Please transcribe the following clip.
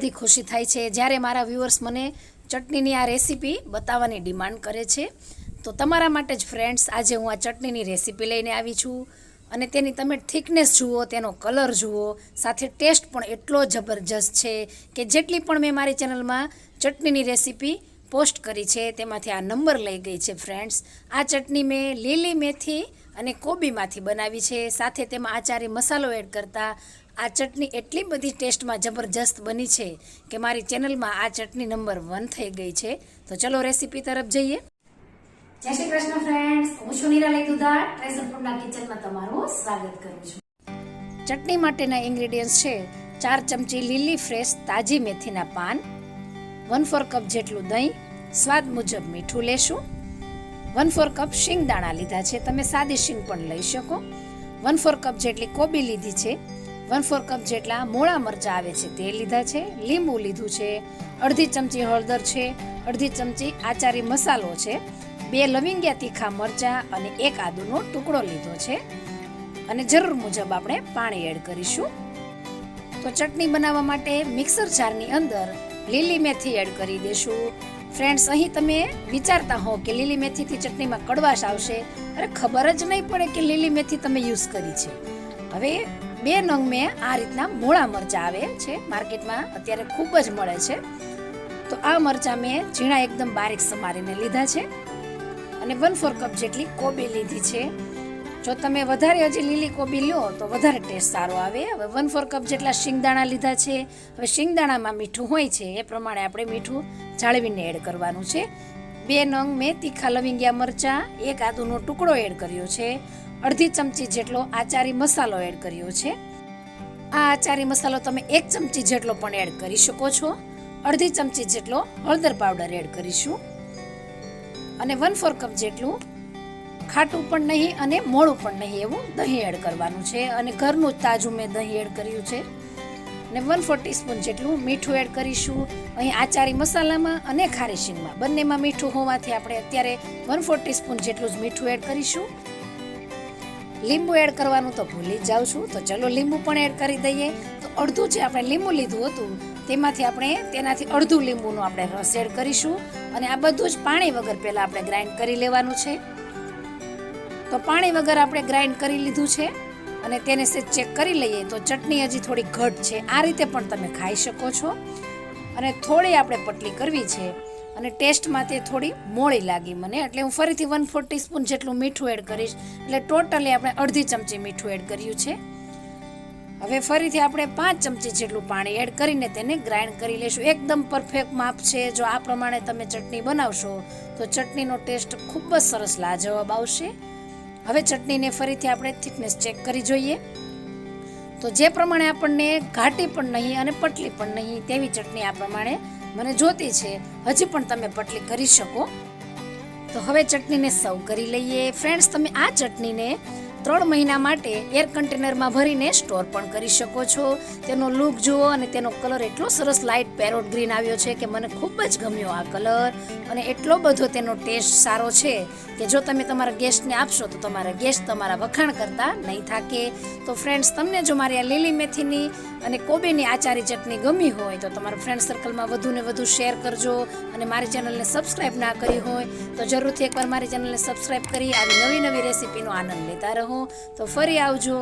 બધી ખુશી થાય છે જ્યારે મારા વ્યુઅર્સ મને ચટણીની આ રેસીપી બતાવવાની ડિમાન્ડ કરે છે. તો તમારા માટે જ ફ્રેન્ડ્સ આજે હું આ ચટણીની રેસીપી લઈને આવી છું અને તેની તમે થિકનેસ જુઓ, તેનો કલર જુઓ, સાથે ટેસ્ટ પણ એટલો જબરજસ્ત છે કે જેટલી પણ મેં મારી ચેનલમાં ચટણીની રેસીપી પોસ્ટ કરી છે તેમાંથી આ નંબર લઈ ગઈ છે ફ્રેન્ડ્સ. આ ચટણી મેં લીલી મેથી અને કોબીમાંથી બનાવી છે. સાથે તેમાં આચારી મસાલો એડ કરતાં આ ચટણી એટલી બધી ટેસ્ટમાં જબરજસ્ત બની છે કે મારી ચેનલમાં આ ચટણી નંબર 1 થઈ ગઈ છે. તો ચલો રેસીપી તરફ જઈએ. જય શ્રી કૃષ્ણ ફ્રેન્ડ્સ, હું છું લili ટ્રેઝરફૂડના કિચનમાં તમારું સ્વાગત કરું છું. ચટણી માટેના ઇન્ગ્રેડિયન્ટ્સ છે 4 ચમચી લીલી ફ્રેશ તાજી મેથીના પાન, 1/4 કપ જેટલું દહીં, સ્વાદ મુજબ મીઠું લેશું, 1/4 કપ શિંગદાણા લીધા છે, તમે સાદી શીંગ પણ લઈ શકો, 1/4 કપ જેટલી કોબી લીધી છે, 1/4 કપ જેટલા મોળા મરચાં આવે છે તે લીધા છે, લીંબુ લીધું છે, અડધી ચમચી હળદર છે, અડધી ચમચી આચારી મસાલો છે, 2 લવિંગિયા તીખા મરચાં અને 1 આદુનો ટુકડો લીધો છે અને જરૂર મુજબ આપણે પાણી એડ કરીશું. તો ચટણી બનાવવા માટે મિક્સર જારની અંદર લીલી મેથી એડ કરી દેશું. ફ્રેન્ડ્સ, અહીં તમે વિચારતા હો કે લીલી મેથીથી ચટણીમાં કડવાશ આવશે. અરે ખબર જ નહીં પડે કે લીલી મેથી તમે યુઝ કરી છે. હવે 2 નંગ મેં આ રીતના મોળા મરચાં આવે છે, માર્કેટમાં અત્યારે ખૂબ જ મળે છે. તો આ મરચાં મેં ઝીણા એકદમ બારીક સમારીને લીધા છે અને 1/4 કપ જેટલી કોબી લીધી છે. જો તમે વધારે હજી લીલી કોબી લો તો વધારે ટેસ્ટ સારો આવે. હવે 1/4 કપ જેટલા શિંગદાણા લીધા છે. હવે શિંગદાણામાં મીઠું હોય છે એ પ્રમાણે આપણે મીઠું જાળવીને એડ કરવાનું છે. 2 નંગ મેં તીખા લવિંગિયા મરચાં, 1 આદુનો ટુકડો એડ કર્યો છે, અડધી ચમચી જેટલો આચારી મસાલો એડ કર્યો છે. આ આચારી મસાલો તમે 1 ચમચી જેટલો પણ એડ કરી શકો છો. અડધી ચમચી જેટલો હળદર પાવડર એડ કરીશું અને 1/4 કપ જેટલું ખાટું પણ નહીં અને મોળું પણ નહીં એવું દહીં એડ કરવાનું છે અને ઘરનું જ તાજું મેં દહીં એડ કર્યું છે અને 1/4 ટીસ્પૂન જેટલું મીઠું એડ કરીશું. અહીં આચારી મસાલામાં અને ખારી શીંગમાં બંનેમાં મીઠું હોવાથી આપણે અત્યારે 1/4 ટીસ્પૂન જેટલું જ મીઠું એડ કરીશું. લીંબુ એડ કરવાનું તો ભૂલી જ જાઉં છું, તો ચલો લીંબુ પણ એડ કરી દઈએ. તો અડધું જે આપણે લીંબુ લીધું હતું તેમાંથી આપણે તેનાથી અડધું લીંબુનો આપણે રસ એડ કરીશું અને આ બધું જ પાણી વગર પહેલાં આપણે ગ્રાઇન્ડ કરી લેવાનું છે. તો પાણી વગર આપણે ગ્રાઇન્ડ કરી લીધું છે અને તેને સેજ ચેક કરી લઈએ તો ચટણી હજી થોડી ઘટ છે. આ રીતે પણ તમે ખાઈ શકો છો અને થોડી આપણે પતલી કરવી છે અને ટેસ્ટમાં તે થોડી મોળી લાગી મને, એટલે હું ફરીથી 1/4 ટીસ્પૂન જેટલું મીઠું એડ કરીશ. એટલે ટોટલી આપણે અડધી ચમચી મીઠું એડ કર્યું છે. હવે ફરીથી આપણે 5 ચમચી જેટલું પાણી એડ કરીને તેને ગ્રાઇન્ડ કરી લેશું. એકદમ પરફેક્ટ માપ છે. જો આ પ્રમાણે તમે ચટણી બનાવશો તો ચટણીનો ટેસ્ટ ખૂબ જ સરસ લાજવાબ આવશે. હવે ચટણીને ફરીથી આપણે થિકનેસ ચેક કરી જોઈએ. તો જે પ્રમાણે આપણને ઘાટી પણ નહીં અને પટલી પણ નહીં તેવી ચટણી આ પ્રમાણે મને જોતી છે. હજી પણ તમે પટલી કરી શકો. તો હવે ચટણીને સર્વ કરી લઈએ. ફ્રેન્ડ્સ, તમે આ ચટણીને 3 મહિના માટે એર કન્ટેનરમાં ભરીને સ્ટોર પણ કરી શકો છો. તેનો લુક જુઓ અને તેનો કલર એટલો સરસ લાઇટ પેરોટ ગ્રીન આવ્યો છે કે મને ખૂબ જ ગમ્યો આ કલર અને એટલો બધો તેનો ટેસ્ટ સારો છે કે જો તમે તમારા ગેસ્ટને આપશો તો તમારા ગેસ્ટ તમારા વખાણ કરતા નહીં થાકે. તો ફ્રેન્ડ્સ, તમને જો મારી આ લીલી મેથીની અને કોબીની આચારી ચટણી ગમી હોય તો તમારા ફ્રેન્ડ સર્કલમાં વધુને વધુ શેર કરજો અને મારી ચેનલને સબસ્ક્રાઈબ ના કરી હોય તો જરૂરથી એકવાર મારી ચેનલને સબસ્ક્રાઈબ કરી આવી નવી નવી રેસીપીનો આનંદ લેતા રહો. તો ફરી આવજો.